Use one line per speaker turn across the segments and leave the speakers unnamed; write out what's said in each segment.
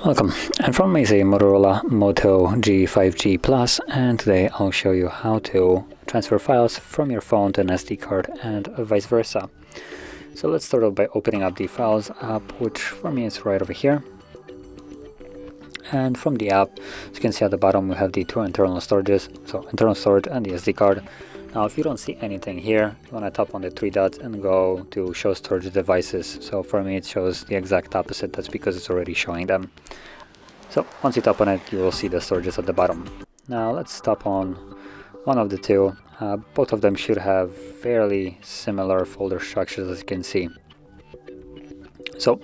Welcome, and from me is a Motorola Moto G 5G Plus, and today I'll show you how to transfer files from your phone to an SD card and vice versa. So let's start off by opening up the Files app, which for me is right over here. And from the app, as you can see at the bottom, we have the two internal storages, so internal storage and the SD card. Now if you don't see anything here, you want to tap on the three dots and go to show storage devices. So for me it shows the exact opposite. That's because it's already showing them. So once you tap on it, you will see the storages at the bottom. Now let's tap on one of the two. Both of them should have fairly similar folder structures, as you can see. So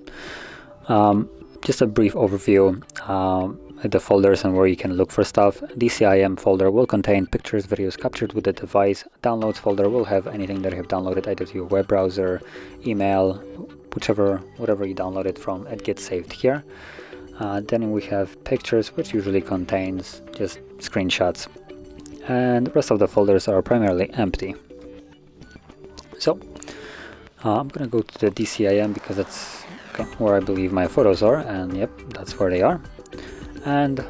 just a brief overview. The folders and where you can look for stuff. DCIM folder will contain pictures, videos captured with the device. Downloads folder will have anything that you have downloaded either to your web browser, email, whatever you downloaded from, it gets saved here. Then we have pictures, which usually contains just screenshots, and the rest of the folders are primarily empty. So I'm gonna go to the DCIM because that's where I believe my photos are, and yep, that's where they are. And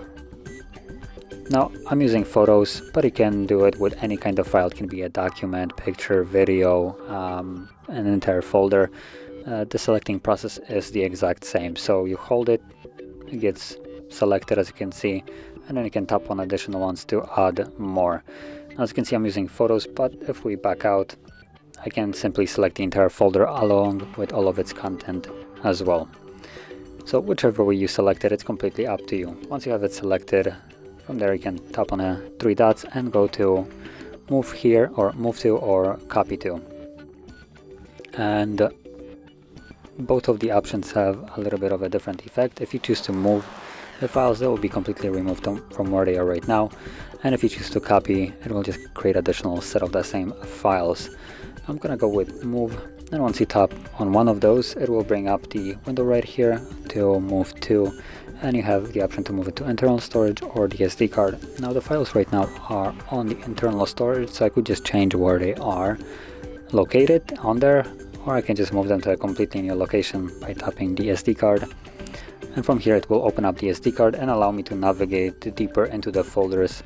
now I'm using photos, but you can do it with any kind of file. It can be a document, picture, video, an entire folder. The selecting process is the exact same. So you hold it, it gets selected, as you can see, and then you can tap on additional ones to add more. Now, as you can see, I'm using photos, but if we back out, I can simply select the entire folder along with all of its content as well. So whichever way you select it, it's completely up to you. Once you have it selected, from there you can tap on three dots and go to move here, or move to, or copy to. And both of the options have a little bit of a different effect. If you choose to move the files, they will be completely removed from where they are right now. And if you choose to copy, it will just create additional set of the same files. I'm gonna go with move. And once you tap on one of those, it will bring up the window right here to move to, and you have the option to move it to internal storage or the SD card. Now the files right now are on the internal storage, so I could just change where they are located on there, or I can just move them to a completely new location by tapping the SD card. And from here it will open up the SD card and allow me to navigate deeper into the folders,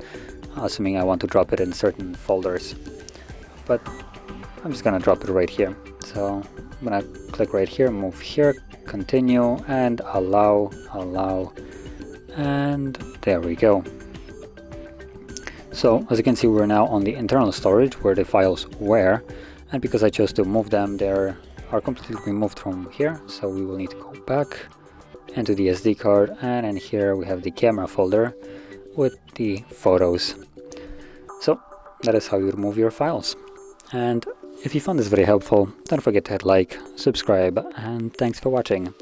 assuming I want to drop it in certain folders. But I'm just gonna drop it right here. So I'm gonna click right here, move here, continue, and allow, and there we go. So as you can see, we're now on the internal storage where the files were, and because I chose to move them, they are completely removed from here. So we will need to go back into the SD card, and in here we have the camera folder with the photos. So that is how you remove your files. And if you found this very helpful, don't forget to hit like, subscribe, and thanks for watching.